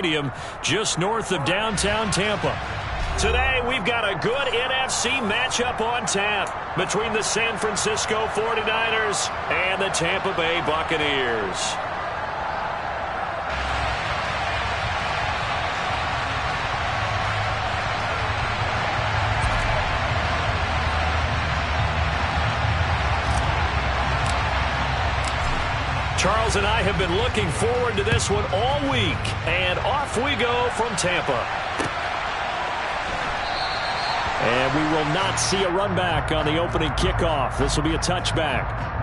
Stadium just north of downtown Tampa. Today, we've got a good NFC matchup on tap between the San Francisco 49ers and the Tampa Bay Buccaneers. Charles and I have been looking forward to this one all week, and off we go from Tampa. And we will not see a run back on the opening kickoff. This will be a touchback.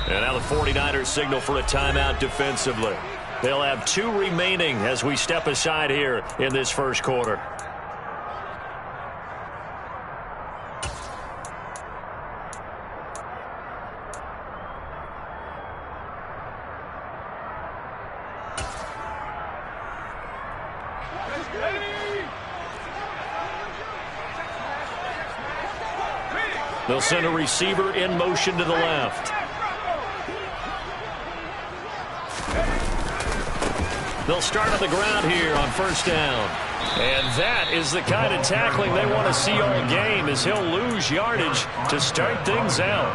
And now the 49ers signal for a timeout defensively. They'll have 2 remaining as we step aside here in this first quarter. They'll send a receiver in motion to the left. They'll start on the ground here on first down. And that is the kind of tackling they want to see all game, as he'll lose yardage to start things out.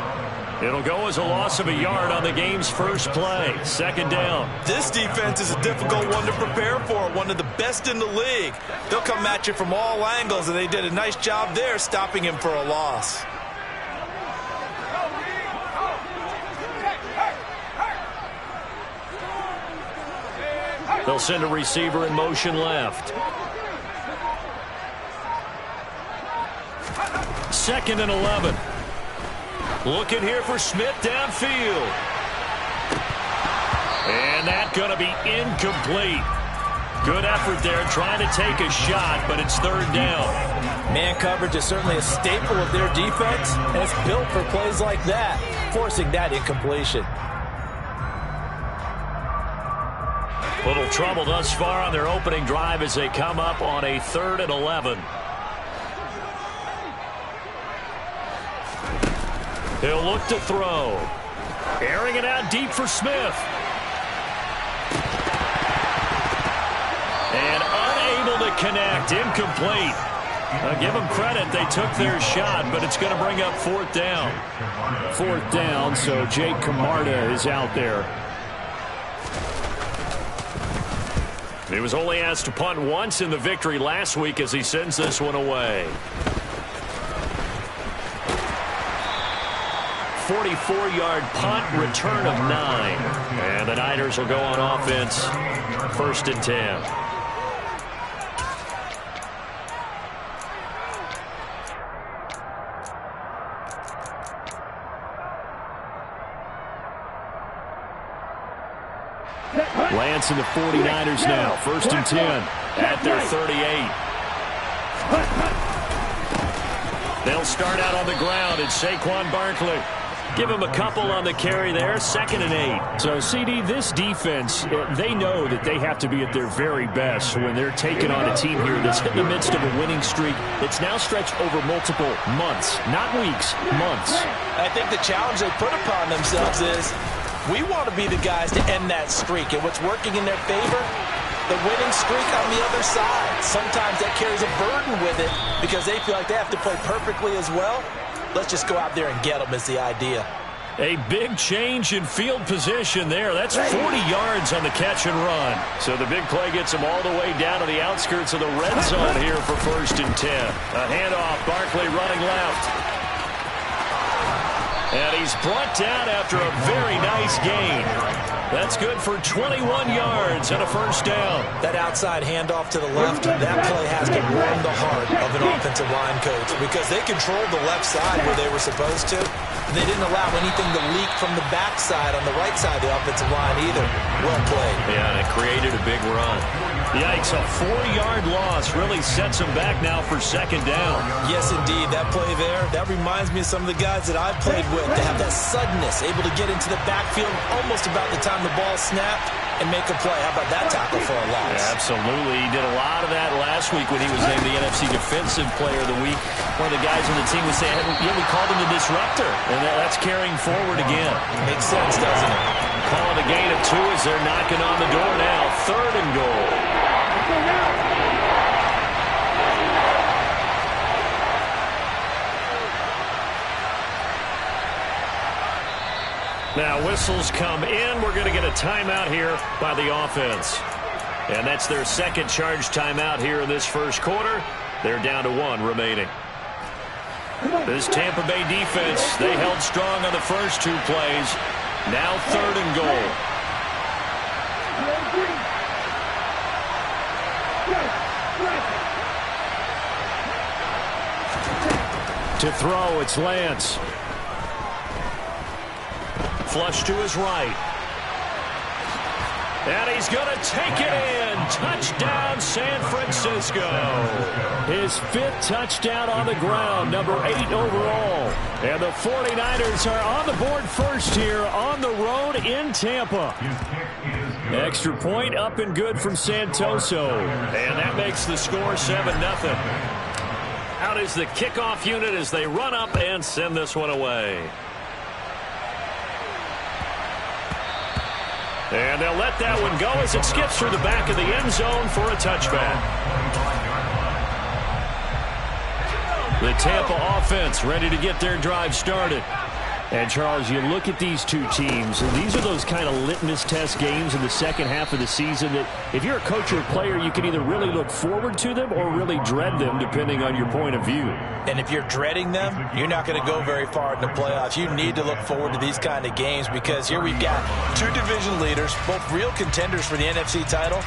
It'll go as a loss of a yard on the game's first play. Second down. This defense is a difficult one to prepare for, one of the best in the league. They'll come at you from all angles, and they did a nice job there stopping him for a loss. They'll send a receiver in motion left. Second and 11. Looking here for Smith downfield. And that's going to be incomplete. Good effort there trying to take a shot, but it's third down. Man coverage is certainly a staple of their defense, and it's built for plays like that, forcing that incompletion. Little trouble thus far on their opening drive as they come up on a 3rd and 11. He'll look to throw. Airing it out deep for Smith. And unable to connect. Incomplete. I'll give them credit. They took their shot, but it's going to bring up 4th down. 4th down, so Jake Camarda is out there. He was only asked to punt once in the victory last week as he sends this one away. 44-yard punt, return of 9. And the Niners will go on offense, 1st and 10. Lance and the 49ers now, 1st and 10 at their 38. They'll start out on the ground. It's Saquon Barkley. Give him a couple on the carry there, 2nd and 8. So, CD, this defense, they know that they have to be at their very best when they're taking on a team here that's in the midst of a winning streak that's now stretched over multiple months, not weeks, months. I think the challenge they put upon themselves is we want to be the guys to end that streak. And what's working in their favor? The winning streak on the other side. Sometimes that carries a burden with it because they feel like they have to play perfectly as well. Let's just go out there and get them is the idea. A big change in field position there. That's 40 yards on the catch and run. So the big play gets them all the way down to the outskirts of the red zone here for 1st and 10. A handoff, Barkley running left. And he's brought down after a very nice gain. That's good for 21 yards and a 1st down. That outside handoff to the left, that play has to warm the heart of an offensive line coach because they controlled the left side where they were supposed to. And they didn't allow anything to leak from the backside on the right side of the offensive line either. Well played. Yeah, and it created a big run. Yikes, a 4-yard loss really sets them back now for 2nd down. Yes, indeed. That play there, that reminds me of some of the guys that I've played with. They have that suddenness, able to get into the backfield almost about the time the ball snapped. and make a play. How about that tackle for a loss? Yeah, absolutely. He did a lot of that last week when he was named the NFC Defensive Player of the Week. One of the guys on the team was saying, yeah, we called him the disruptor, and that's carrying forward again. Makes sense, doesn't it? Calling a gain of 2 as they're knocking on the door now. 3rd and goal. Now whistles come in. We're going to get a timeout here by the offense. And that's their second charge timeout here in this first quarter. They're down to 1 remaining. This Tampa Bay defense, they held strong on the first 2 plays. Now 3rd and goal. To throw, it's Lance. Flush to his right. And he's going to take it in. Touchdown, San Francisco. His 5th touchdown on the ground, number 8 overall. And the 49ers are on the board first here on the road in Tampa. Extra point up and good from Santoso. And that makes the score 7-0. Out is the kickoff unit as they run up and send this one away. And they'll let that one go as it skips through the back of the end zone for a touchback. The Tampa offense ready to get their drive started. And, Charles, you look at these 2 teams, and these are those kind of litmus test games in the second half of the season that if you're a coach or a player, you can either really look forward to them or really dread them, depending on your point of view. And if you're dreading them, you're not going to go very far in the playoffs. You need to look forward to these kind of games because here we've got 2 division leaders, both real contenders for the NFC title.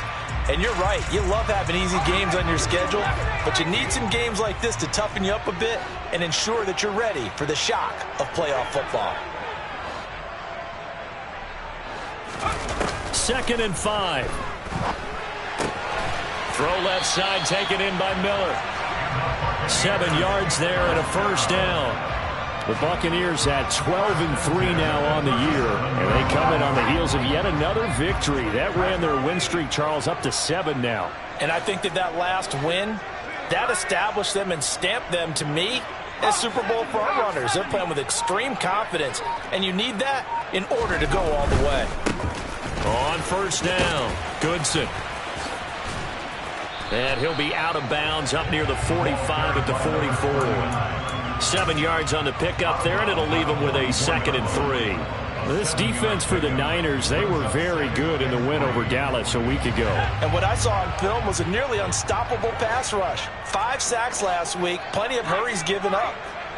And you're right, you love having easy games on your schedule, but you need some games like this to toughen you up a bit and ensure that you're ready for the shock of playoff football. 2nd and 5. Throw left side, taken in by Miller. 7 yards there and a first down. The Buccaneers at 12-3 now on the year, and they come in on the heels of yet another victory. That ran their win streak, Charles, up to 7 now. And I think that last win, that established them and stamped them, to me, as Super Bowl frontrunners. They're playing with extreme confidence, and you need that in order to go all the way. On first down, Goodson. And he'll be out of bounds up near the 45 at the 44. 7 yards on the pickup there, and it'll leave them with a 2nd and 3. This defense for the Niners, they were very good in the win over Dallas a week ago. And what I saw on film was a nearly unstoppable pass rush. 5 sacks last week, plenty of hurries given up.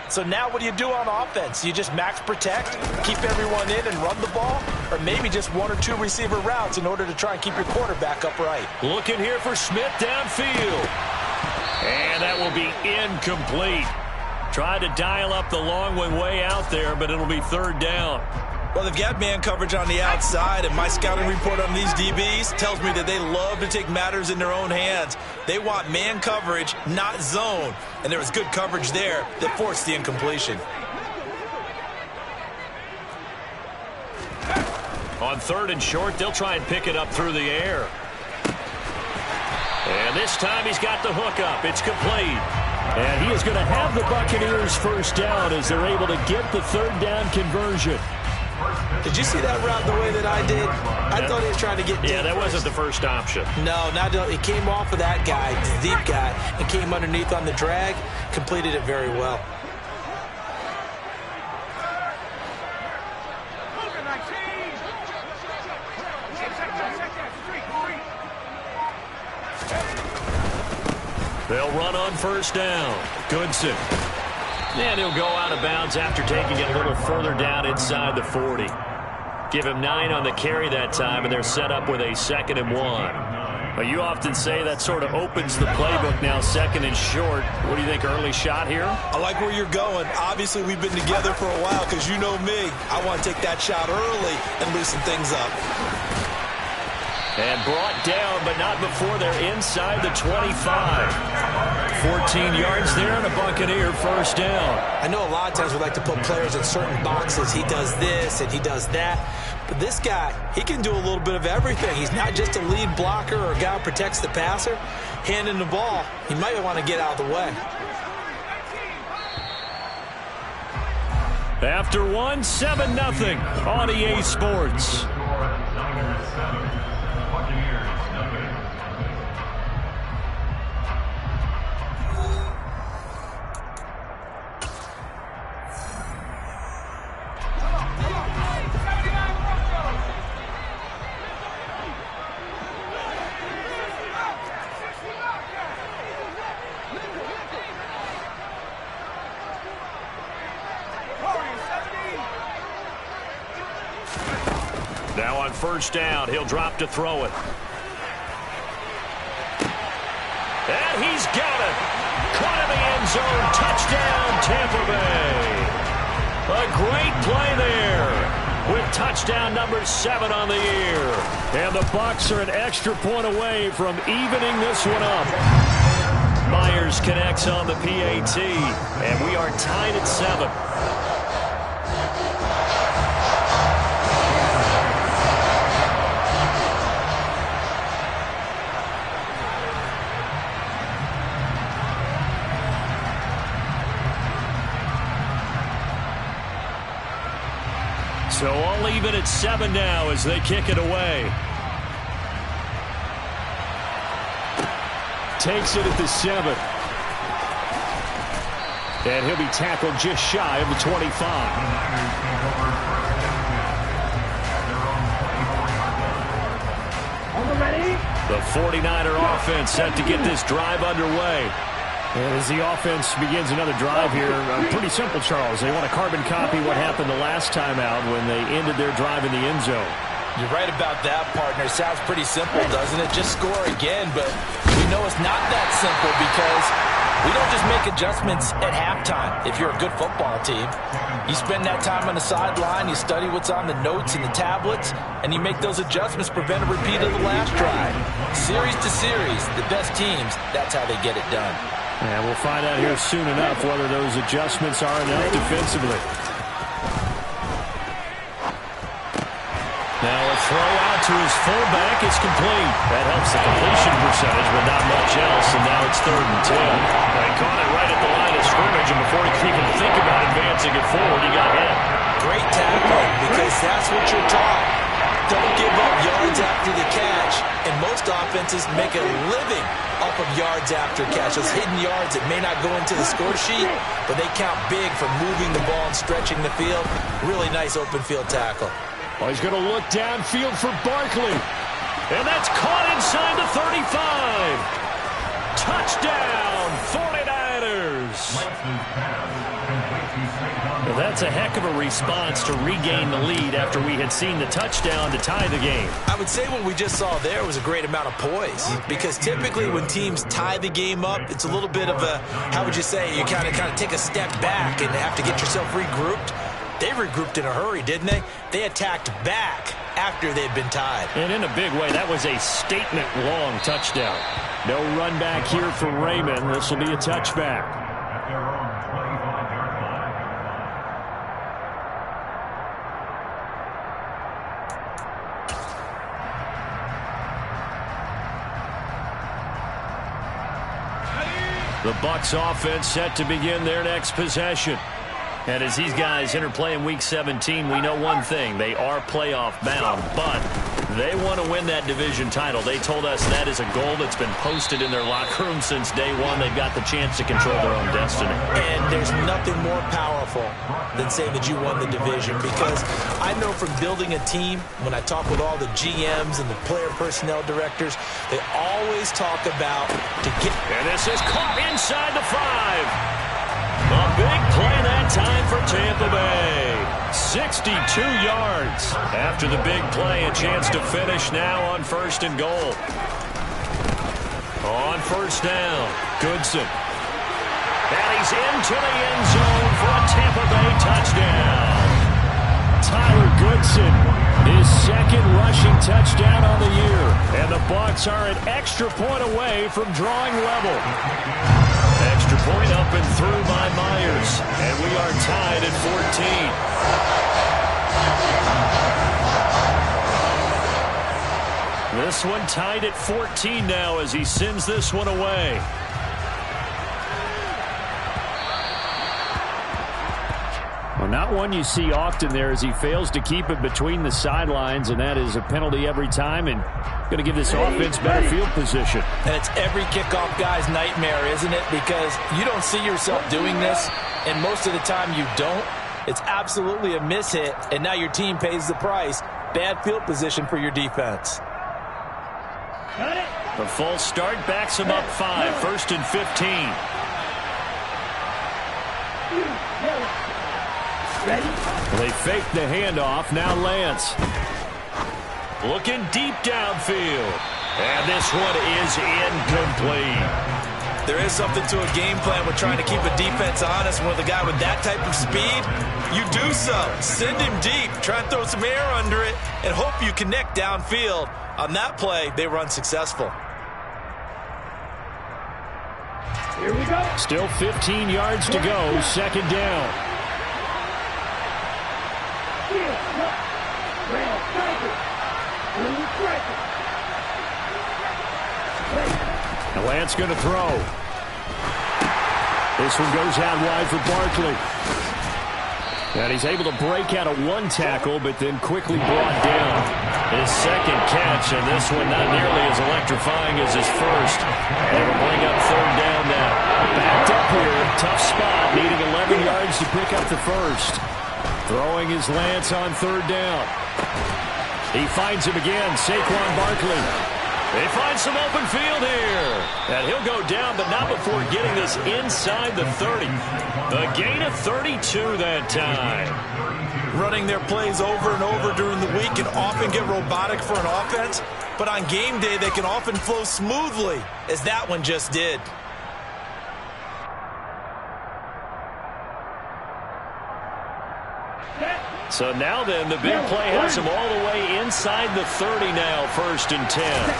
So now what do you do on offense? You just max protect, keep everyone in and run the ball, or maybe just 1 or 2 receiver routes in order to try and keep your quarterback upright. Looking here for Smith downfield. And that will be incomplete. Tried to dial up the long one way out there, but it'll be 3rd down. Well, they've got man coverage on the outside, and my scouting report on these DBs tells me that they love to take matters in their own hands. They want man coverage, not zone. And there was good coverage there that forced the incompletion. On 3rd and short, they'll try and pick it up through the air. And this time he's got the hook up. It's complete. And he is going to have the Buccaneers first down as they're able to get the 3rd down conversion. Did you see that route the way that I did? I thought he was trying to get deep. Yeah, that wasn't the first option. No, it came off of that guy, the deep guy, and came underneath on the drag, completed it very well. They'll run on first down. Goodson. And he'll go out of bounds after taking it a little further down inside the 40. Give him 9 on the carry that time, and they're set up with a 2nd and 1. But you often say that sort of opens the playbook now, 2nd and short. What do you think, early shot here? I like where you're going. Obviously, we've been together for a while because you know me. I want to take that shot early and loosen things up. And brought down, but not before they're inside the 25. 14 yards there and a Buccaneer first down. I know a lot of times we like to put players in certain boxes. He does this and he does that. But this guy, he can do a little bit of everything. He's not just a lead blocker or a guy who protects the passer. Handing the ball, he might want to get out of the way. After one, 7-0 on EA Sports. Now on first down, he'll drop to throw it. And he's got it. Caught in the end zone. Touchdown, Tampa Bay. A great play there with touchdown number 7 on the year. And the Bucs are an extra point away from evening this one up. Myers connects on the PAT, and we are tied at 7. So all even at 7 now as they kick it away. Takes it at the 7. And he'll be tackled just shy of the 25. The 49er offense set to get this drive underway. And as the offense begins another drive here, pretty simple, Charles. They want to carbon copy what happened the last time out when they ended their drive in the end zone. You're right about that, partner. Sounds pretty simple, doesn't it? Just score again, but we know it's not that simple because we don't just make adjustments at halftime if you're a good football team. You spend that time on the sideline, you study what's on the notes and the tablets, and you make those adjustments, prevent a repeat of the last drive. Series to series, the best teams, that's how they get it done. And we'll find out here soon enough whether those adjustments are enough defensively. Now a throw out to his fullback is complete. That helps the completion percentage, but not much else, and now it's 3rd and 10. They caught it right at the line of scrimmage, and before he could even think about advancing it forward, he got hit. Great tackling, because that's what you're taught. Don't give up yards after the catch, and most offenses make a living off of yards after catch. Those hidden yards that may not go into the score sheet, but they count big for moving the ball and stretching the field. Really nice open field tackle. Well, he's going to look downfield for Barkley. And that's caught inside the 35. Touchdown, 49ers. Well, that's a heck of a response to regain the lead after we had seen the touchdown to tie the game. I would say what we just saw there was a great amount of poise, because typically when teams tie the game up, it's a little bit of a, how would you say, you kind of take a step back and have to get yourself regrouped. They regrouped in a hurry, didn't they? They attacked back after they'd been tied. And in a big way, that was a statement-long touchdown. No run back here for Raymond. This will be a touchback. The Bucs offense set to begin their next possession. And as these guys interplay in Week 17, we know one thing. They are playoff bound, but they want to win that division title. They told us that is a goal that's been posted in their locker room since day one. They've got the chance to control their own destiny. And there's nothing more powerful than saying that you won the division, because I know from building a team, when I talk with all the GMs and the player personnel directors, they always talk about to get. And this is caught inside the 5. A big play that time for Tampa Bay. 62 yards. After the big play, a chance to finish now on 1st and goal. On 1st down, Goodson. And he's into the end zone for a Tampa Bay touchdown. Tyler Goodson His second rushing touchdown on the year. And the Bucs are an extra point away from drawing level. Extra point up and through by Myers. And we are tied at 14. This one tied at 14 now as he sends this one away. Well, not one you see often there as he fails to keep it between the sidelines, and that is a penalty every time and going to give this offense better field position. And it's every kickoff guy's nightmare, isn't it? Because you don't see yourself doing this, and most of the time you don't. It's absolutely a mishit, and now your team pays the price. Bad field position for your defense. The false start backs him up 5, 1st and 15. They fake the handoff. Now Lance. Looking deep downfield. And this one is incomplete. There is something to a game plan with trying to keep a defense honest. With a guy with that type of speed, you do so. Send him deep. Try and throw some air under it and hope you connect downfield. On that play, they were unsuccessful. Here we go. Still 15 yards to go. Second down. Now Lance going to throw. This one goes out wide for Barkley. And he's able to break out of one tackle, but then quickly brought down. His second catch, and this one not nearly as electrifying as his first. And it'll bring up third down now. Backed up here, tough spot, needing 11 yards to pick up the first. Throwing his Lance on third down. He finds him again, Saquon Barkley. They find some open field here. And he'll go down, but not before getting this inside the 30. A gain of 32 that time. Running their plays over and over during the week can often get robotic for an offense, but on game day they can often flow smoothly, as that one just did. So now then, the big play has him all the way inside the 30 now, 1st and 10.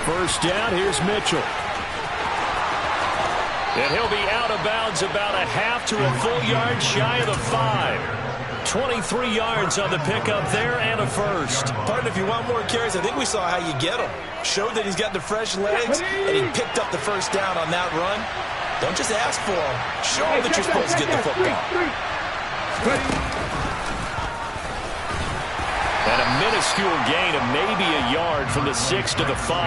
First down, here's Mitchell. And he'll be out of bounds about a half to a full yard shy of the 5. 23 yards on the pickup there and a first. Partner, if you want more carries, I think we saw how you get him. Showed that he's got the fresh legs, and he picked up the first down on that run. Don't just ask for him. Show him that you're supposed to get the football. And a minuscule gain of maybe a yard from the 6 to the 5.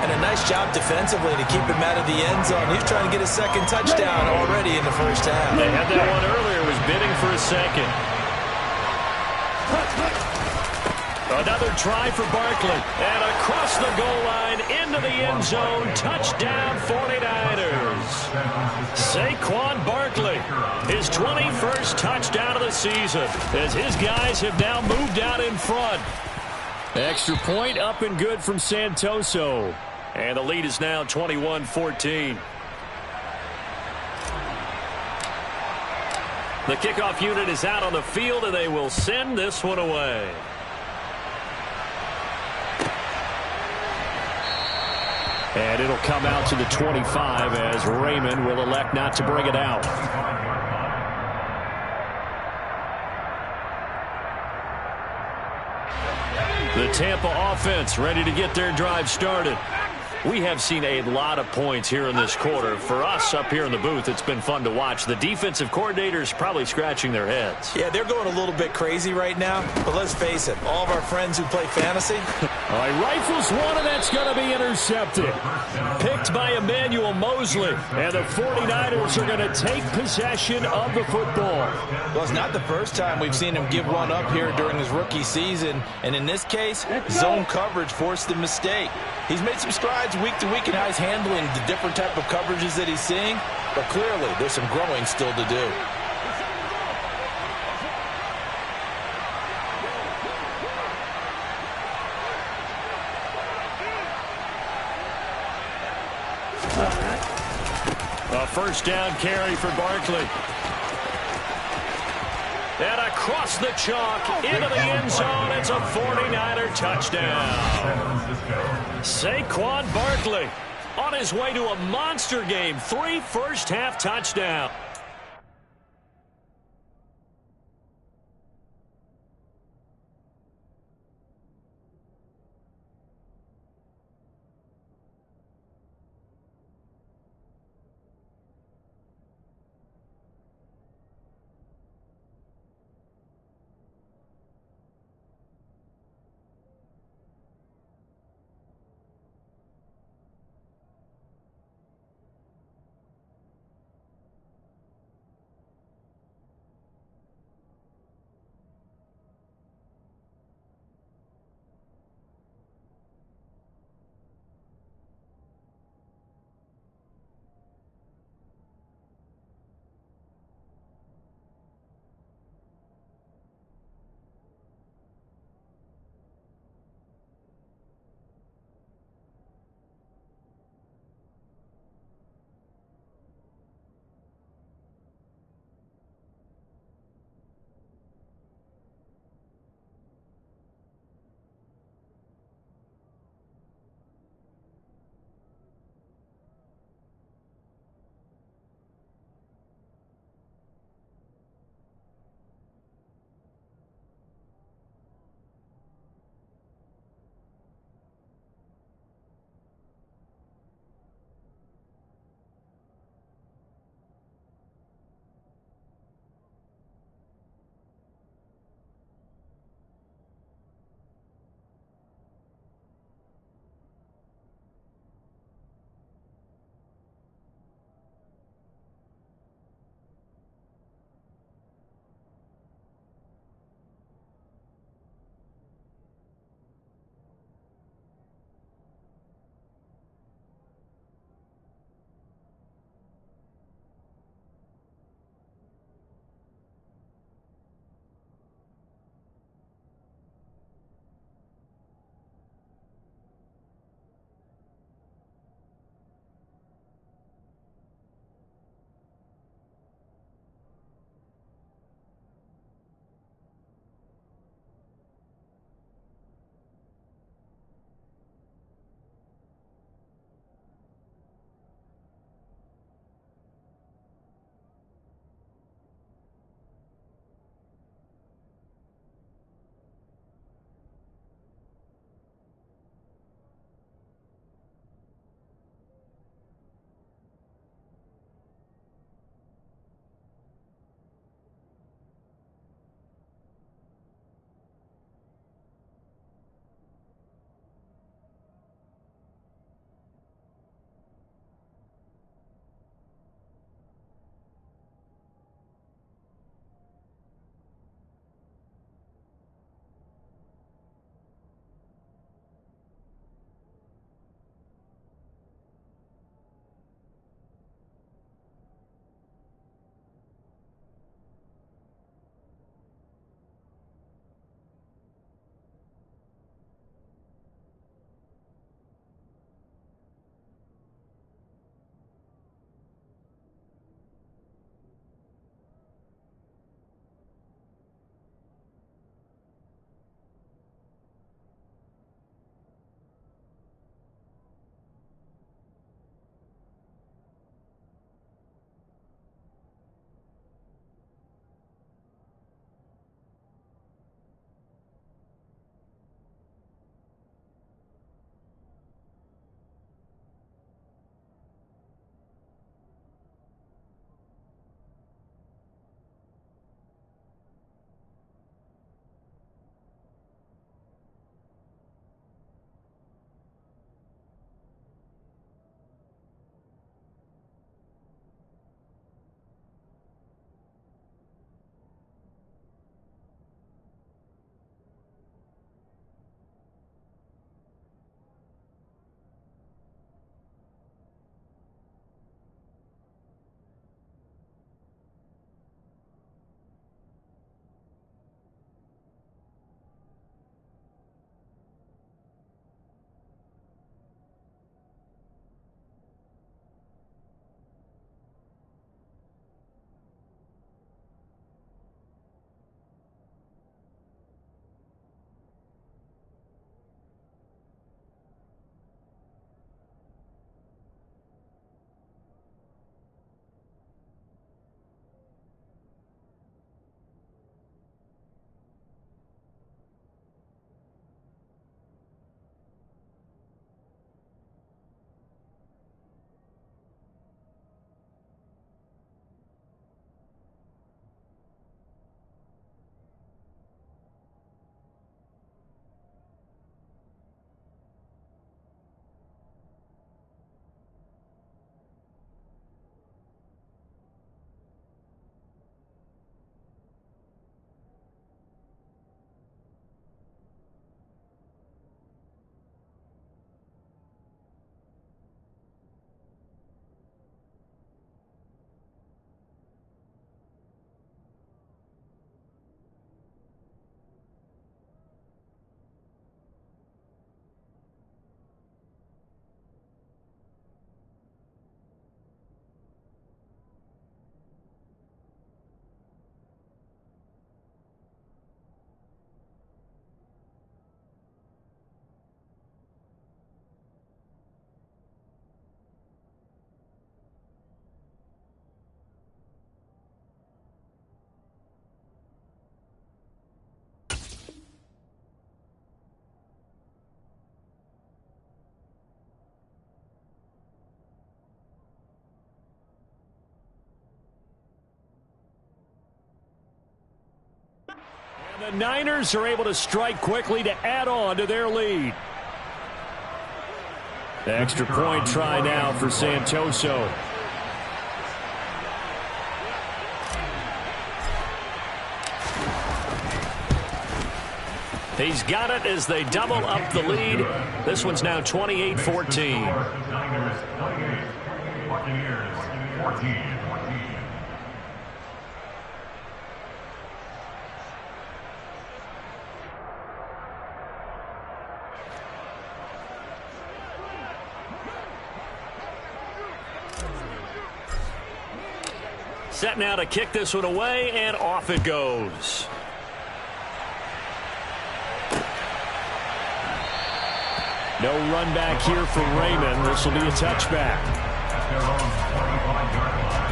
And a nice job defensively to keep him out of the end zone. He's trying to get a second touchdown already in the first half. They had that one earlier, was bidding for a second. Another try for Barkley. And across the goal line, into the end zone. Touchdown 49ers. Saquon Barkley, his 21st touchdown of the season, as his guys have now moved out in front. Extra point up and good from Santoso. And the lead is now 21-14. The kickoff unit is out on the field, and they will send this one away. And it'll come out to the 25 as Raymond will elect not to bring it out. The Tampa offense ready to get their drive started. We have seen a lot of points here in this quarter. For us up here in the booth, it's been fun to watch. The defensive coordinators probably scratching their heads. Yeah, they're going a little bit crazy right now. But let's face it, all of our friends who play fantasy. All right, rifles one, and that's going to be intercepted. Picked by Emmanuel Mosley. And the 49ers are going to take possession of the football. Well, it's not the first time we've seen him give one up here during his rookie season. And in this case, zone coverage forced the mistake. He's made some strides week to week in how he's handling the different type of coverages that he's seeing. But clearly, there's some growing still to do. A first down carry for Barkley. And across the chalk, into the end zone, it's a 49er touchdown. Saquon Barkley on his way to a monster game. 3 first-half touchdowns. The Niners are able to strike quickly to add on to their lead. The extra point try now for Santoso. He's got it as they double up the lead. This one's now 28-14. Niners 28, Buccaneers 14. Set now to kick this one away, and off it goes. No run back here for Raymond. This will be a touchback. At their own 25-yard line.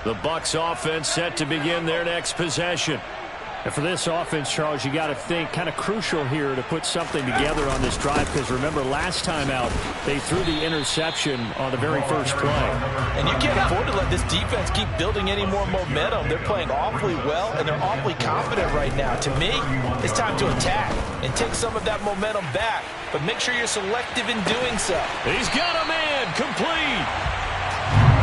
The Bucs offense set to begin their next possession. And for this offense, Charles, you got to think kind of crucial here to put something together on this drive, because remember last time out they threw the interception on the very first play. And you can't afford to let this defense keep building any more momentum. They're playing awfully well, and they're awfully confident right now. To me, it's time to attack and take some of that momentum back, but make sure you're selective in doing so. He's got a man complete.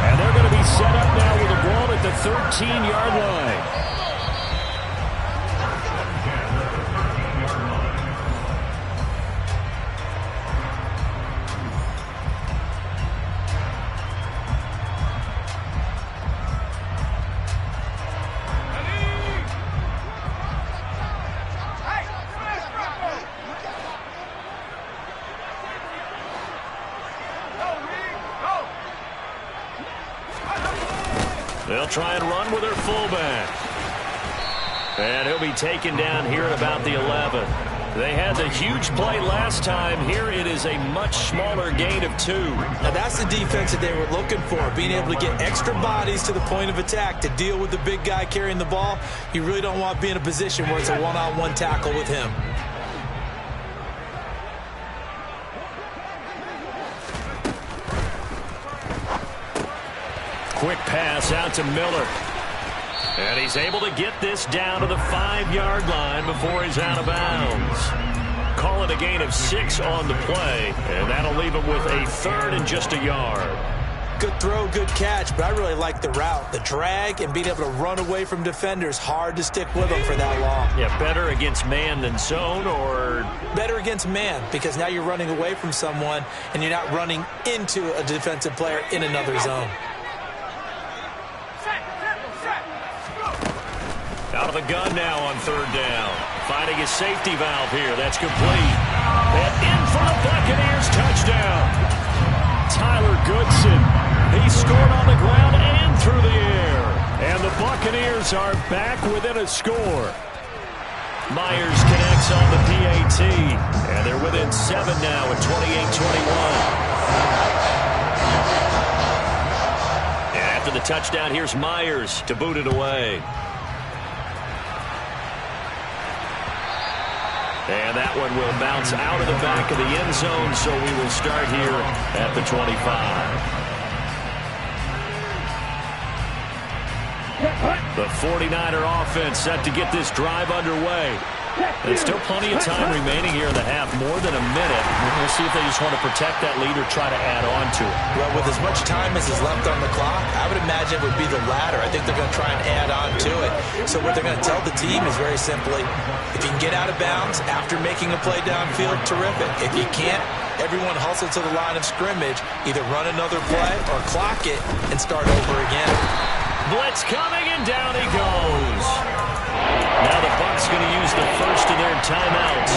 And they're going to be set up now with a ball at the 13-yard line. They'll try and run with their fullback. And he'll be taken down here at about the 11. They had the huge play last time. Here it is a much smaller gain of 2. Now that's the defense that they were looking for, being able to get extra bodies to the point of attack to deal with the big guy carrying the ball. You really don't want to be in a position where it's a one-on-one tackle with him. Quick pass out to Miller. And he's able to get this down to the 5-yard line before he's out of bounds. Call it a gain of 6 on the play, and that'll leave him with a 3rd and just a yard. Good throw, good catch, but I really like the route. The drag and being able to run away from defenders, hard to stick with them for that long. Yeah, better against man than zone, or? Better against man, because now you're running away from someone and you're not running into a defensive player in another zone. Out of the gun now on 3rd down. Finding his safety valve here. That's complete. And in for the Buccaneers touchdown. Tyler Goodson. He scored on the ground and through the air. And the Buccaneers are back within a score. Myers connects on the PAT. And they're within 7 now at 28-21. And after the touchdown, here's Myers to boot it away. And that one will bounce out of the back of the end zone, so we will start here at the 25. The 49er offense set to get this drive underway. There's still plenty of time remaining here in the half, more than a minute. We'll see if they just want to protect that lead or try to add on to it. Well, with as much time as is left on the clock, I would imagine it would be the latter. I think they're going to try and add on to it. So what they're going to tell the team is very simply, if you can get out of bounds after making a play downfield, terrific. If you can't, everyone hustle to the line of scrimmage, either run another play or clock it and start over again. Blitz coming, and down he goes. Now the Bucs going to use the first of their timeouts,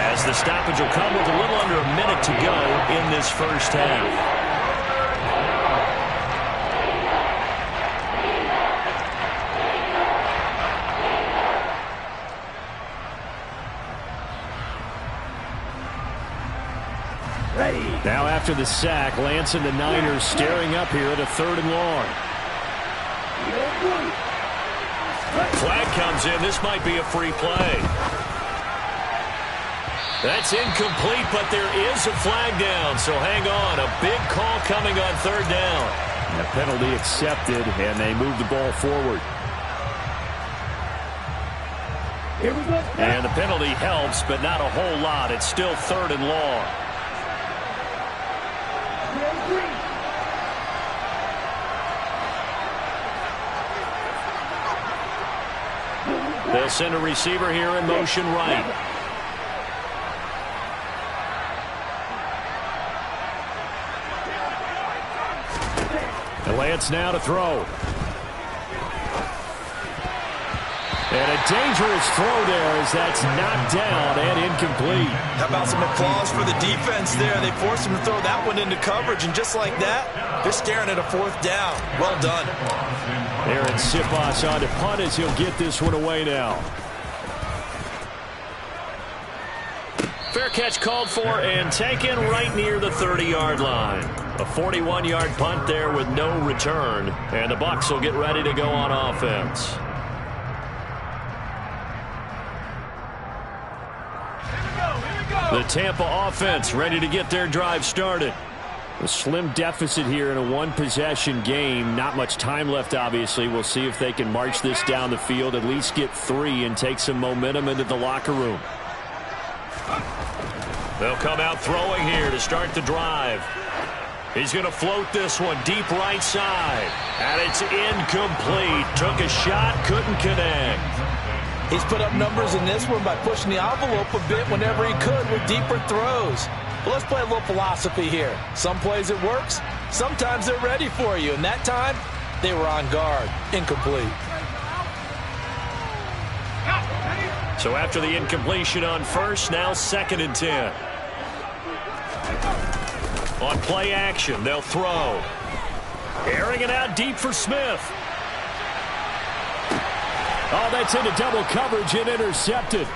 as the stoppage will come with a little under a minute to go in this first half. Now after the sack, Lance and the Niners staring up here at a 3rd and long. Flag comes in. This might be a free play. That's incomplete, but there is a flag down, so hang on. A big call coming on third down. The penalty accepted, and they move the ball forward. And the penalty helps, but not a whole lot. It's still 3rd and long. They'll send a receiver here in motion right. Lance now to throw. And a dangerous throw there as that's knocked down and incomplete. How about some applause for the defense there? They forced him to throw that one into coverage, and just like that, they're staring at a 4th down. Well done. Aaron Siposs on to punt as he'll get this one away now. Fair catch called for and taken right near the 30-yard line. A 41-yard punt there with no return. And the Bucs will get ready to go on offense. The Tampa offense ready to get their drive started. A slim deficit here in a one-possession game. Not much time left, obviously. We'll see if they can march this down the field, at least get 3 and take some momentum into the locker room. They'll come out throwing here to start the drive. He's going to float this one deep right side. And it's incomplete. Took a shot, couldn't connect. He's put up numbers in this one by pushing the envelope a bit whenever he could with deeper throws. But let's play a little philosophy here. Some plays it works. Sometimes they're ready for you. And that time, they were on guard. Incomplete. So after the incompletion on first, now 2nd and 10. On play action, they'll throw. Airing it out deep for Smith. Oh, that's into double coverage and intercepted.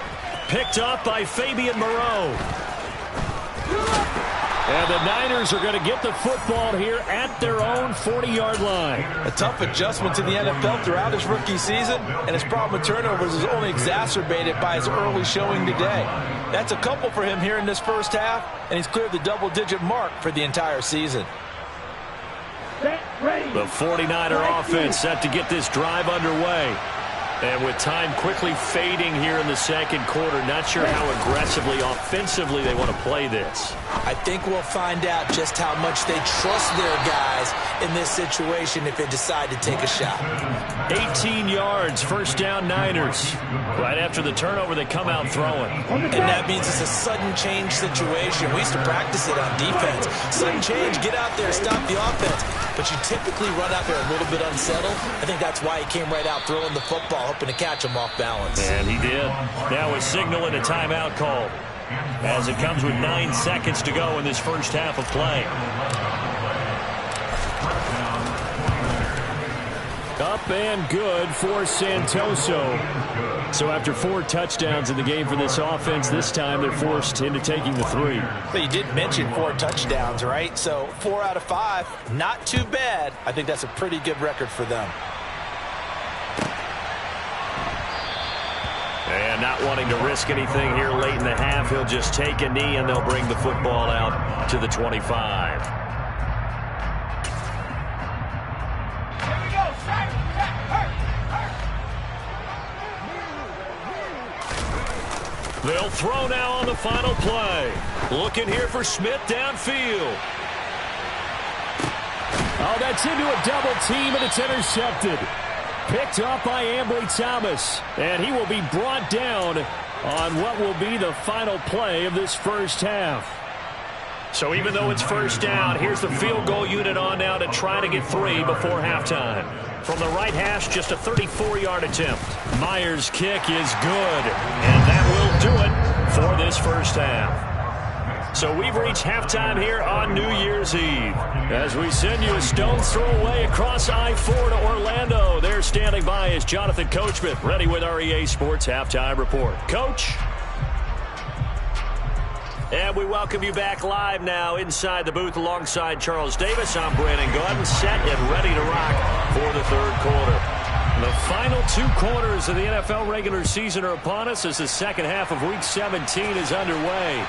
Picked up by Fabian Moreau. And the Niners are going to get the football here at their own 40-yard line. A tough adjustment to the NFL throughout his rookie season, and his problem with turnovers is only exacerbated by his early showing today. That's a couple for him here in this first half, and he's cleared the double-digit mark for the entire season. The 49er offense set to get this drive underway. And with time quickly fading here in the second quarter, not sure how aggressively, offensively they want to play this. I think we'll find out just how much they trust their guys in this situation if they decide to take a shot. 18 yards, first down Niners. Right after the turnover, they come out throwing. And that means it's a sudden change situation. We used to practice it on defense. Sudden change, get out there, stop the offense. But you typically run out there a little bit unsettled. I think that's why he came right out throwing the football, hoping to catch him off balance. And he did. Now a signal and a timeout call as it comes with 9 seconds to go in this first half of play. Up and good for Santoso. So after 4 touchdowns in the game for this offense, this time they're forced into taking the 3. But you did mention 4 touchdowns, right? So 4 out of 5, not too bad. I think that's a pretty good record for them. And not wanting to risk anything here late in the half, he'll just take a knee and they'll bring the football out to the 25. They'll throw now on the final play. Looking here for Smith downfield. Oh, that's into a double team, and it's intercepted. Picked up by Ambry Thomas. And he will be brought down on what will be the final play of this first half. So even though it's first down, here's the field goal unit on now to try to get 3 before halftime. From the right hash, just a 34-yard attempt. Myers' kick is good, and that will do it for this first half. So we've reached halftime here on New Year's Eve. As we send you a stone's throw away across I-4 to Orlando. There standing by is Jonathan Coachman, ready with our EA Sports Halftime Report. Coach? And we welcome you back live now inside the booth alongside Charles Davis. I'm Brandon Gordon, set and ready to rock for the third quarter. The final 2 quarters of the NFL regular season are upon us as the second half of Week 17 is underway.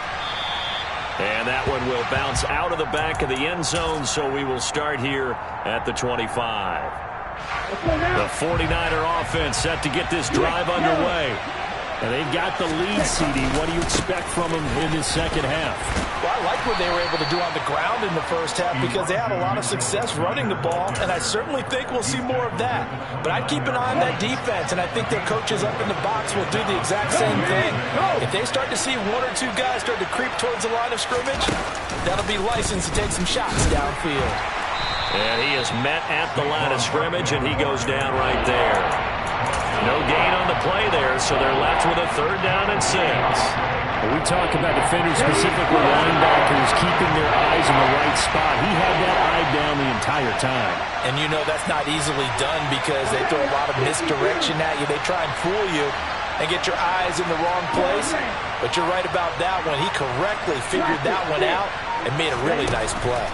And that one will bounce out of the back of the end zone, so we will start here at the 25. The 49er offense set to get this drive underway. And they've got the lead, CD. What do you expect from them in this second half? Well, I like what they were able to do on the ground in the first half because they had a lot of success running the ball, and I certainly think we'll see more of that. But I'd keep an eye on that defense, and I think their coaches up in the box will do the exact same thing. If they start to see 1 or 2 guys start to creep towards the line of scrimmage, that'll be license to take some shots downfield. And he is met at the line of scrimmage, and he goes down right there. No gain on the play there, so they're left with a 3rd down and 6. When we talk about defenders, specifically linebackers, keeping their eyes in the right spot, he had that eye down the entire time. And you know that's not easily done because they throw a lot of misdirection at you. They try and fool you and get your eyes in the wrong place. But you're right about that one. He correctly figured that one out and made a really nice play.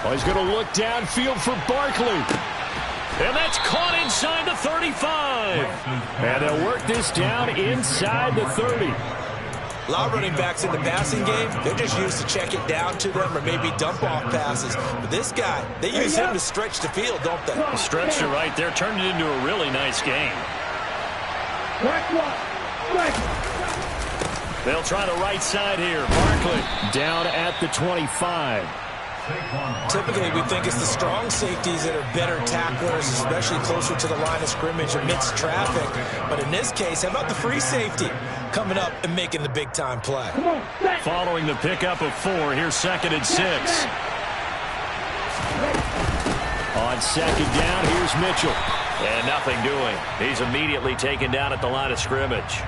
Well, he's going to look downfield for Barkley. And that's caught inside the 35. And they'll work this down inside the 30. A lot of running backs in the passing game, they're just used to check it down to them or maybe dump off passes. But this guy, they use him to stretch the field, don't they? Stretched it right there, turned it into a really nice game. They'll try the right side here. Barkley down at the 25. Typically, we think it's the strong safeties that are better tacklers, especially closer to the line of scrimmage amidst traffic. But in this case, how about the free safety coming up and making the big-time play? Following the pickup of 4, here's 2nd and 6. On 2nd down, here's Mitchell. And nothing doing. He's immediately taken down at the line of scrimmage.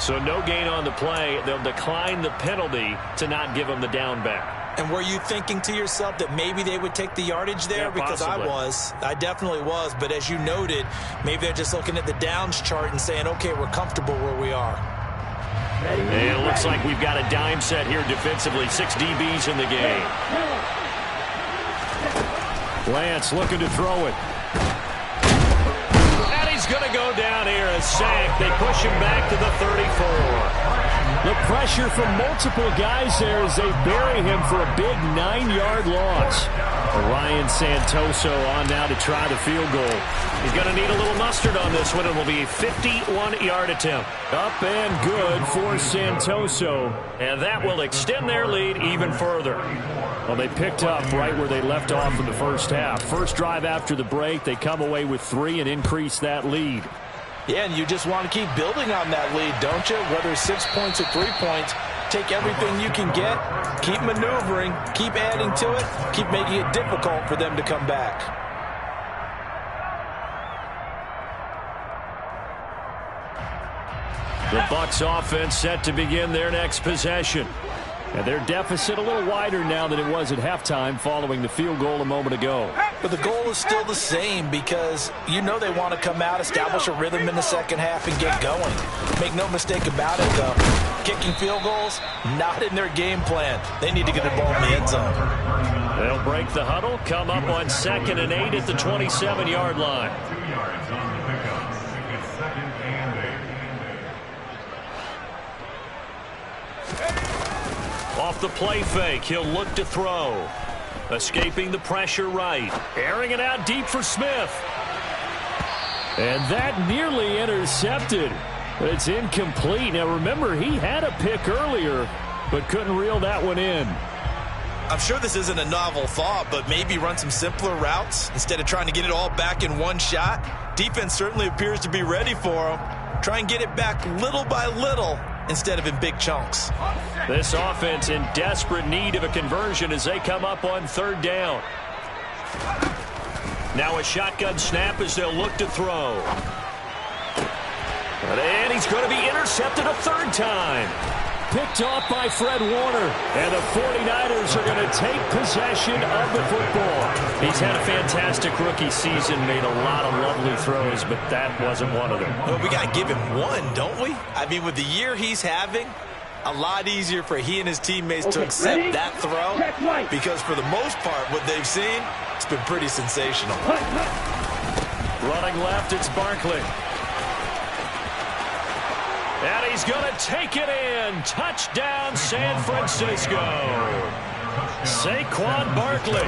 So no gain on the play. They'll decline the penalty to not give him the down back. And were you thinking to yourself that maybe they would take the yardage there? Yeah, because possibly. I definitely was. But as you noted, maybe they're just looking at the downs chart and saying, okay, we're comfortable where we are. And it looks like we've got a dime set here defensively. 6 DBs in the game. Lance looking to throw it. He's going to go down here, a sack. They push him back to the 34. The pressure from multiple guys there as they bury him for a big 9-yard loss. Ryan Santoso on now to try the field goal. He's going to need a little mustard on this one. It will be a 51-yard attempt. Up and good for Santoso. And that will extend their lead even further. Well, they picked up right where they left off in the first half. First drive after the break, they come away with 3 and increase that lead. Yeah, and you just want to keep building on that lead, don't you? Whether it's 6 points or 3 points, take everything you can get, keep maneuvering, keep adding to it, keep making it difficult for them to come back. The Bucs offense set to begin their next possession. And their deficit a little wider now than it was at halftime following the field goal a moment ago. But the goal is still the same because you know they want to come out, establish a rhythm in the second half, and get going. Make no mistake about it, though. Kicking field goals, not in their game plan. They need to get the ball in the end zone. They'll break the huddle, come up on 2nd and 8 at the 27-yard line. 2 yards on the pickup. It's 2nd and 8. Off the play fake, he'll look to throw. Escaping the pressure right. Airing it out deep for Smith. And that nearly intercepted. But it's incomplete. Now remember, he had a pick earlier, but couldn't reel that one in. I'm sure this isn't a novel thought, but maybe run some simpler routes instead of trying to get it all back in one shot. Defense certainly appears to be ready for him. Try and get it back little by little instead of in big chunks. This offense in desperate need of a conversion as they come up on 3rd down. Now a shotgun snap as they'll look to throw. And he's going to be intercepted a 3rd time. Picked off by Fred Warner. And the 49ers are going to take possession of the football. He's had a fantastic rookie season, made a lot of lovely throws, but that wasn't one of them. Well, we got to give him one, don't we? I mean, with the year he's having, A lot easier for he and his teammates to accept that throw because for the most part, what they've seen, it's been pretty sensational. Running left, it's Barkley. And he's going to take it in. Touchdown, San Francisco. Saquon Barkley,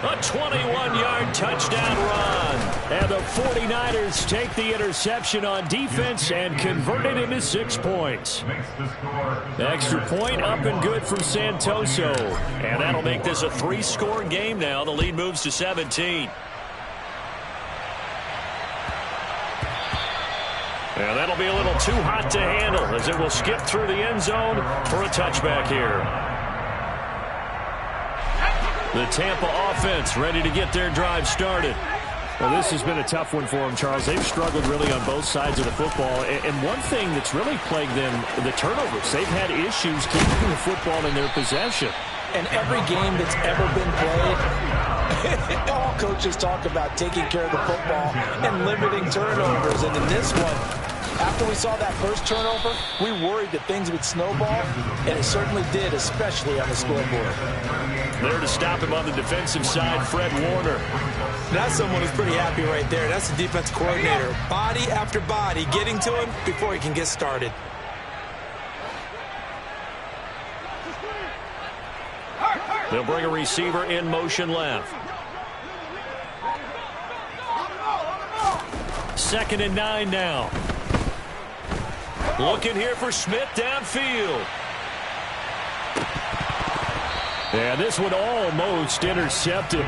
a 21-yard touchdown run. And the 49ers take the interception on defense and convert it into 6 points. Extra point up and good from Santoso. And that'll make this a 3-score game now. The lead moves to 17. And that'll be a little too hot to handle as it will skip through the end zone for a touchback here. The Tampa offense ready to get their drive started. Well, this has been a tough one for them, Charles. They've struggled really on both sides of the football. And one thing that's really plagued them, the turnovers. They've had issues keeping the football in their possession. And every game that's ever been played, all coaches talk about taking care of the football and limiting turnovers. And in this one, after we saw that first turnover, we worried that things would snowball, and it certainly did, especially on the scoreboard. There to stop him on the defensive side, Fred Warner. That's someone who's pretty happy right there. That's the defense coordinator. Body after body getting to him before he can get started. They'll bring a receiver in motion left. 2nd and 9 now. Looking here for Smith downfield. And this one almost intercepted.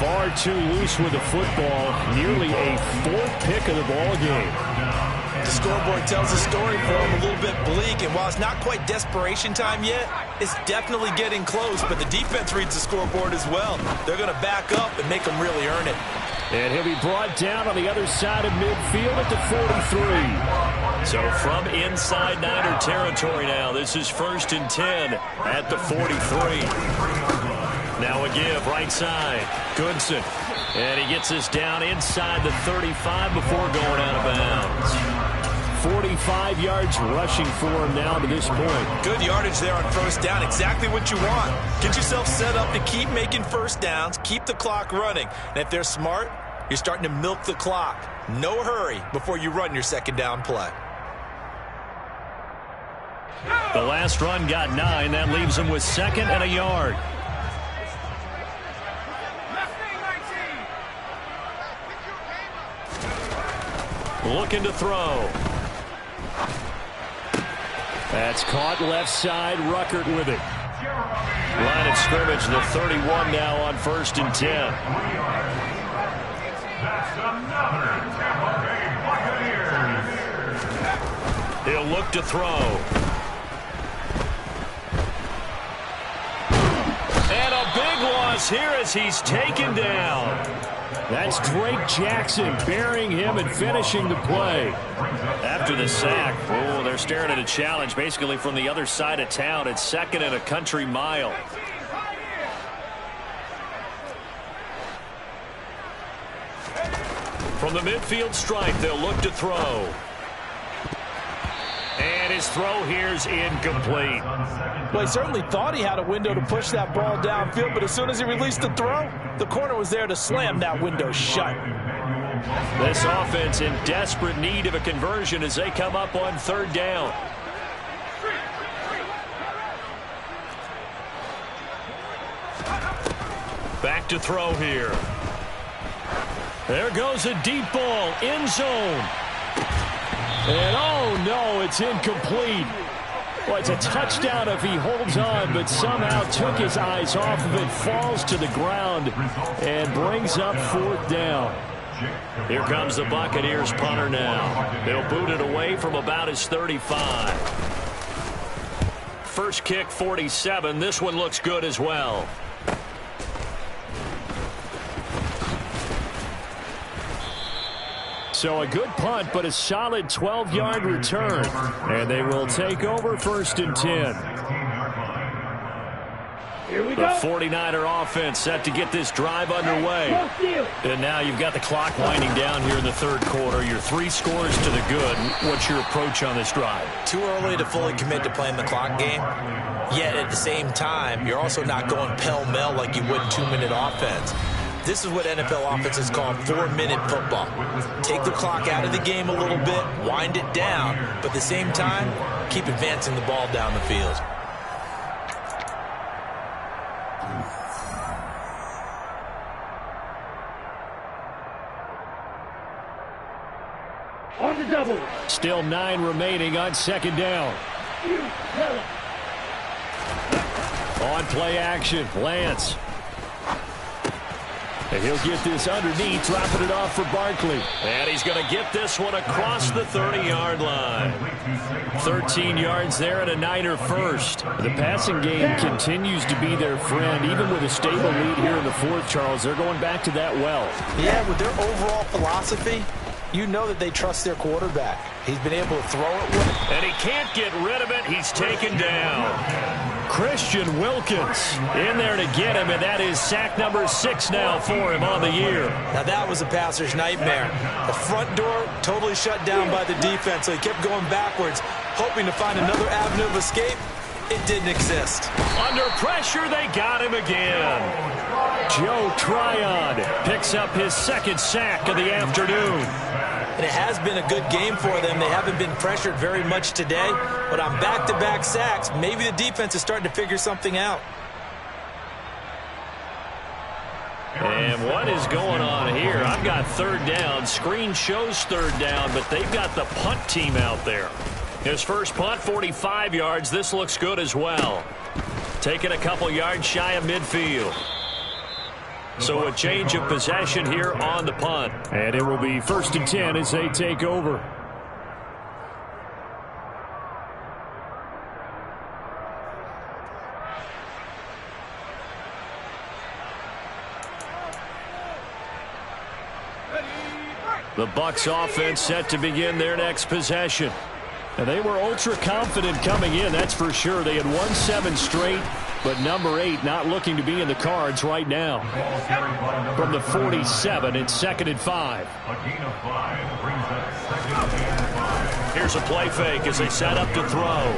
Far too loose with the football. Nearly a 4th pick of the ball game. The scoreboard tells the story for him a little bit bleak, and while it's not quite desperation time yet, it's definitely getting close, but the defense reads the scoreboard as well. They're going to back up and make them really earn it. And he'll be brought down on the other side of midfield at the 43. So from inside Niner territory now, this is 1st and 10 at the 43. Now a give right side. Goodson. And he gets this down inside the 35 before going out of bounds. 45 yards rushing for him now to this point. Good yardage there on 1st down. Exactly what you want. Get yourself set up to keep making 1st downs. Keep the clock running. And if they're smart, you're starting to milk the clock. No hurry before you run your 2nd down play. The last run got 9. That leaves him with 2nd and a yard. Looking to throw. That's caught left side. Ruckert with it. Line of scrimmage, the 31 now on 1st and 10. That's another Tampa Bay Buccaneers. He'll look to throw. And a big loss here as he's taken down. That's Drake Jackson burying him and finishing the play. After the sack, oh, they're staring at a challenge basically from the other side of town. It's 2nd and a country mile. From the midfield stripe, they'll look to throw. And his throw here's incomplete. Well, he certainly thought he had a window to push that ball downfield, but as soon as he released the throw, the corner was there to slam that window shut. This offense in desperate need of a conversion as they come up on 3rd down. Back to throw here. There goes a deep ball, end zone. And oh no, it's incomplete. Well, it's a touchdown if he holds on, but somehow took his eyes off of it, falls to the ground, and brings up 4th down. Here comes the Buccaneers punter now. They'll boot it away from about his 35. First kick, 47. This one looks good as well. So a good punt, but a solid 12-yard return. And they will take over 1st and 10. The 49er offense set to get this drive underway. And now you've got the clock winding down here in the third quarter. Your 3 scores to the good. What's your approach on this drive? Too early to fully commit to playing the clock game. Yet at the same time, you're also not going pell-mell like you would in 2-minute offense. This is what NFL offenses call 4-minute football. Take the clock out of the game a little bit, wind it down, but at the same time, keep advancing the ball down the field. On the double. Still 9 remaining on second down. On play action, Lance. And he'll get this underneath, dropping it off for Barkley. And he's going to get this one across the 30-yard line. 13 yards there and a Niner first. The passing game continues to be their friend. Even with a stable lead here in the fourth, Charles, they're going back to that well. Yeah, with their overall philosophy, you know that they trust their quarterback. He's been able to throw it with. And he can't get rid of it. He's taken down. Christian Wilkins in there to get him, and that is sack number 6 now for him on the year. Now that was a passer's nightmare. The front door totally shut down by the defense, so he kept going backwards, hoping to find another avenue of escape. It didn't exist. Under pressure, they got him again. Joe Tryon picks up his 2nd sack of the afternoon. And it has been a good game for them. They haven't been pressured very much today, but on back-to-back sacks, maybe the defense is starting to figure something out. And what is going on here? I've got 3rd down. Screen shows 3rd down, but they've got the punt team out there. His first punt, 45 yards. This looks good as well. Taking a couple yards shy of midfield. So a change of possession here on the punt. And it will be 1st and 10 as they take over. The Bucs offense set to begin their next possession. And they were ultra confident coming in, that's for sure. They had won 7 straight, but number 8 not looking to be in the cards right now. From the 47, it's 2nd and 5. Here's a play fake as they set up to throw.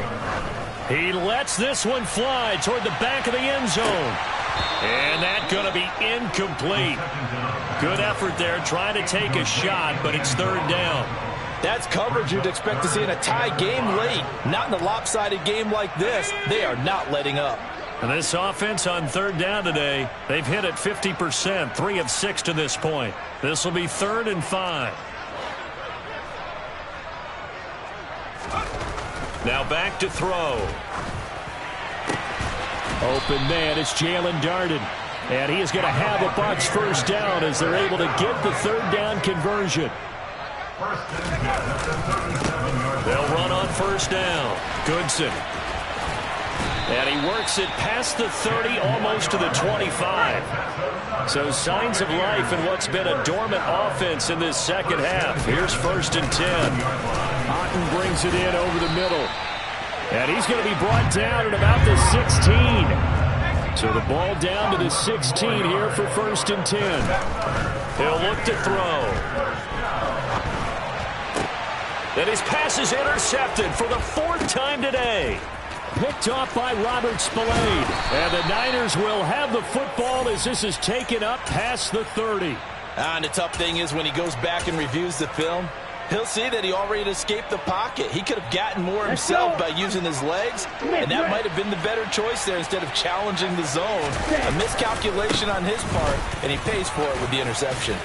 He lets this one fly toward the back of the end zone. And that's going to be incomplete. Good effort there trying to take a shot, but it's 3rd down. That's coverage you'd expect to see in a tie game late. Not in a lopsided game like this. They are not letting up. And this offense on 3rd down today, they've hit it 50%, 3 of 6 to this point. This will be 3rd and 5. Now back to throw. Open man, it's Jalen Darden. And he is going to have a Bucs 1st down as they're able to get the 3rd down conversion. They'll run on 1st down. Goodson. And he works it past the 30, almost to the 25. So signs of life in what's been a dormant offense in this second half. Here's 1st and 10. Otten brings it in over the middle. And he's going to be brought down at about the 16. So the ball down to the 16 here for 1st and 10. He'll look to throw. And his pass is intercepted for the 4th time today. Picked off by Robert Spillane. And the Niners will have the football as this is taken up past the 30. And the tough thing is when he goes back and reviews the film, he'll see that he already escaped the pocket. He could have gotten more himself by using his legs, and that might have been the better choice there instead of challenging the zone. A miscalculation on his part, and he pays for it with the interception.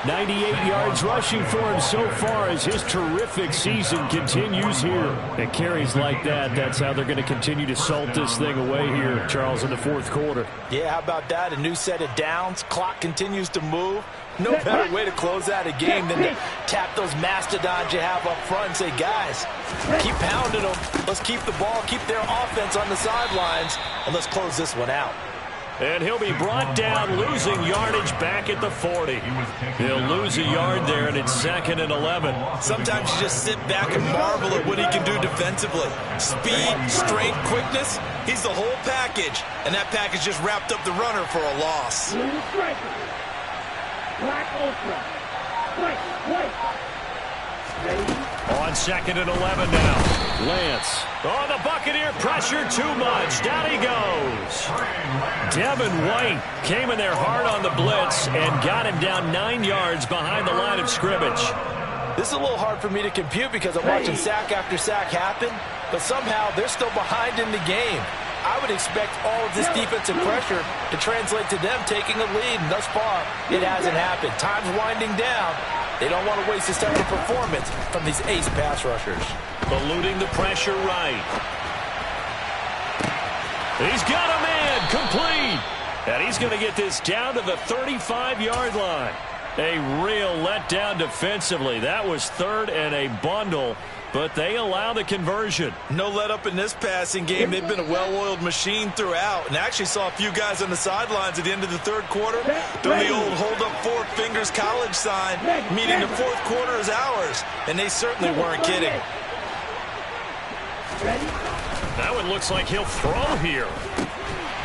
98 yards rushing for him so far as his terrific season continues here. And carries like that, that's how they're going to continue to salt this thing away here, Charles, in the 4th quarter. Yeah, how about that? A new set of downs. Clock continues to move. No better way to close out a game than to tap those mastodons you have up front and say, guys, keep pounding them. Let's keep the ball, keep their offense on the sidelines, and let's close this one out. And he'll be brought down, losing yardage back at the 40. He'll lose a yard there, and it's 2nd and 11. Sometimes you just sit back and marvel at what he can do defensively. Speed, strength, quickness, he's the whole package. And that package just wrapped up the runner for a loss. On 2nd and 11 now. Lance. Oh, the Buccaneer pressure too much. Down he goes. Devin White came in there hard on the blitz and got him down 9 yards behind the line of scrimmage. This is a little hard for me to compute because I'm watching sack after sack happen, but somehow they're still behind in the game. I would expect all of this defensive pressure to translate to them taking a lead, and thus far, it hasn't happened. Time's winding down. They don't want to waste this type of performance from these ace pass rushers. Eluding the pressure right. He's got a man complete. And he's going to get this down to the 35-yard line. A real letdown defensively. That was 3rd and a bundle, but they allow the conversion. No let up in this passing game. They've been a well-oiled machine throughout, and actually saw a few guys on the sidelines at the end of the 3rd quarter doing the old hold up 4 fingers college sign, meaning the 4th quarter is ours, and they certainly weren't kidding. That one looks like he'll throw here.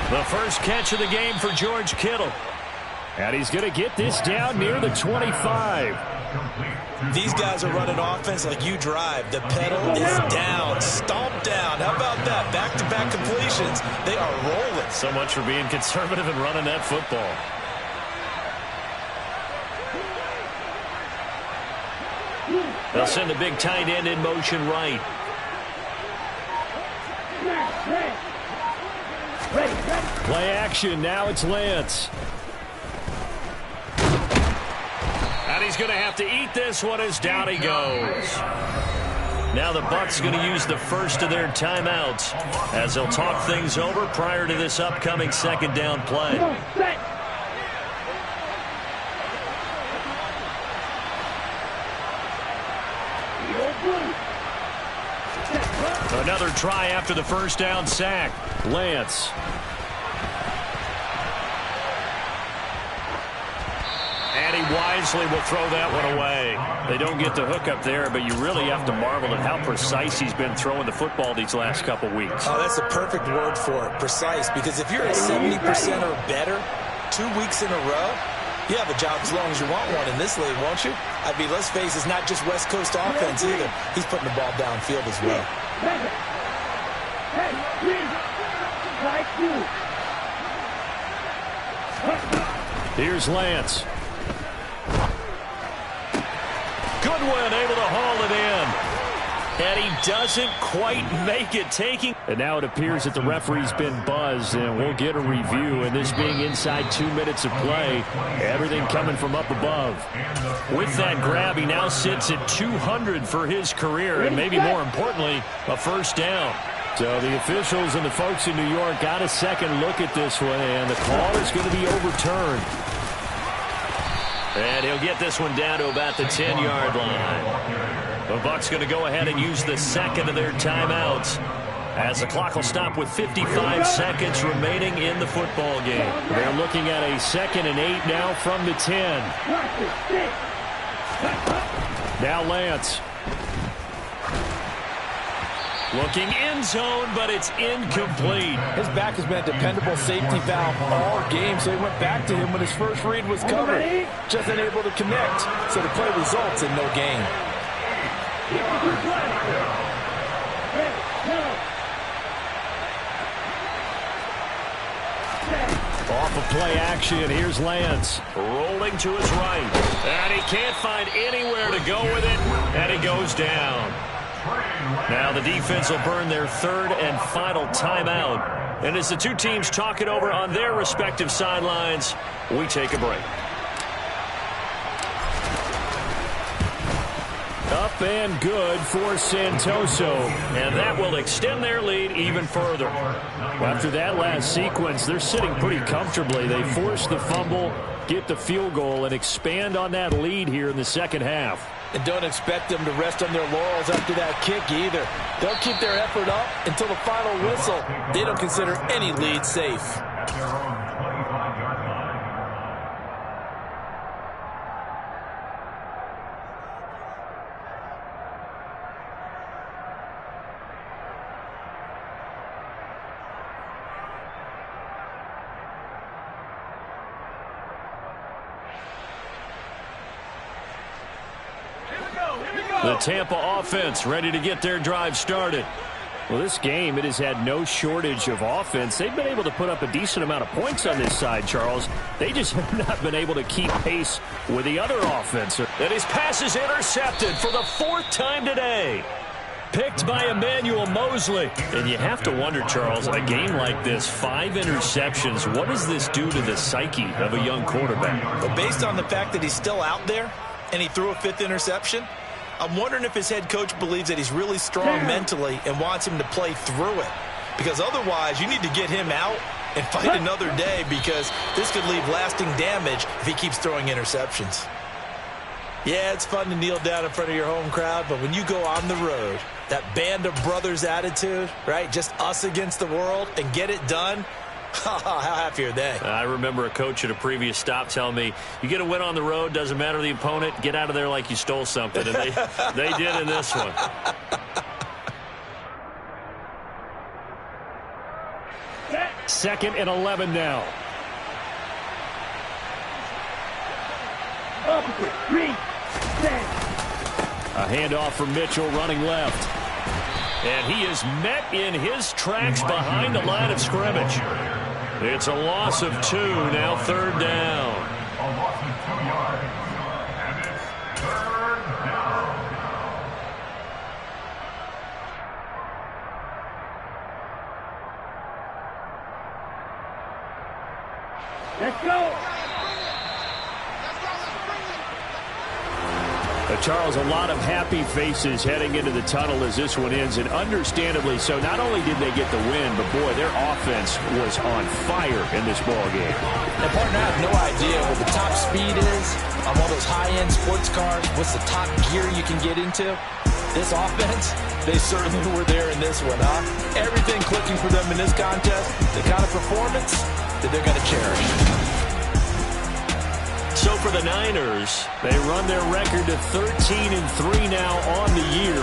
The first catch of the game for George Kittle. And he's going to get this down near the 25. These guys are running offense like you drive. The pedal is down, stomped down. How about that? Back-to-back completions. They are rolling. So much for being conservative and running that football. They'll send the big tight end in motion right. Play action. Now it's Lance. And he's going to have to eat this one as down he goes. Now the Bucs going to use the first of their timeouts as they'll talk things over prior to this upcoming 2nd down play. Another try after the 1st down sack. Lance. And he wisely will throw that one away. They don't get the hook up there, but you really have to marvel at how precise he's been throwing the football these last couple weeks. Oh, that's the perfect word for it, precise, because if you're at 70% or better 2 weeks in a row, you have a job as long as you want one in this league, won't you? I mean, let's face it, it's not just West Coast offense either. He's putting the ball downfield as well. Here's Lance. Goodwin able to haul it in. And he doesn't quite make it, taking. And now it appears that the referee's been buzzed, and we'll get a review. And this being inside 2 minutes of play, everything coming from up above. With that grab, he now sits at 200 for his career, and maybe more importantly, a 1st down. So the officials and the folks in New York got a second look at this one, and the call is going to be overturned. And he'll get this one down to about the 10-yard line. The Bucs going to go ahead and use the 2nd of their timeouts as the clock will stop with 55 seconds remaining in the football game. They're looking at a 2nd and 8 now from the 10. Now Lance. Looking end zone, but it's incomplete. His back has been a dependable safety valve all game, so he went back to him when his first read was covered. Just unable to connect, so the play results in no gain. Off of play action, here's Lance. Rolling to his right. And he can't find anywhere to go with it, and he goes down. Now the defense will burn their 3rd and final timeout. And as the two teams talk it over on their respective sidelines, we take a break. Up and good for Santoso. And that will extend their lead even further. After that last sequence, they're sitting pretty comfortably. They force the fumble, get the field goal, and expand on that lead here in the 2nd half. And don't expect them to rest on their laurels after that kick either. They'll keep their effort up until the final whistle. They don't consider any lead safe. The Tampa offense ready to get their drive started. Well, this game, it has had no shortage of offense. They've been able to put up a decent amount of points on this side, Charles. They just have not been able to keep pace with the other offense. And his pass is intercepted for the 4th time today. Picked by Emmanuel Mosley. And you have to wonder, Charles, a game like this, 5 interceptions, what does this do to the psyche of a young quarterback? But based on the fact that he's still out there and he threw a 5th interception, I'm wondering if his head coach believes that he's really strong mentally and wants him to play through it. Because otherwise, you need to get him out and fight another day, because this could leave lasting damage if he keeps throwing interceptions. Yeah, it's fun to kneel down in front of your home crowd, but when you go on the road, that band of brothers attitude, right, just us against the world, and get it done, how happy are they? I remember a coach at a previous stop telling me, you get a win on the road, doesn't matter the opponent, get out of there like you stole something. And they did in this one. Second and 11 now. A handoff from Mitchell running left. And he is met in his tracks behind the line of scrimmage. It's a loss of 2, now 3rd down. A loss of 2 yards. And it's 3rd down. Let's go. Charles, a lot of happy faces heading into the tunnel as this one ends, and understandably so. Not only did they get the win, but, boy, their offense was on fire in this ball game. And, partner, I have no idea what the top speed is on one of those high-end sports cars. What's the top gear you can get into? This offense, they certainly were there in this one, huh? Everything clicking for them in this contest, the kind of performance that they're going to cherish. So for the Niners, they run their record to 13-3 now on the year.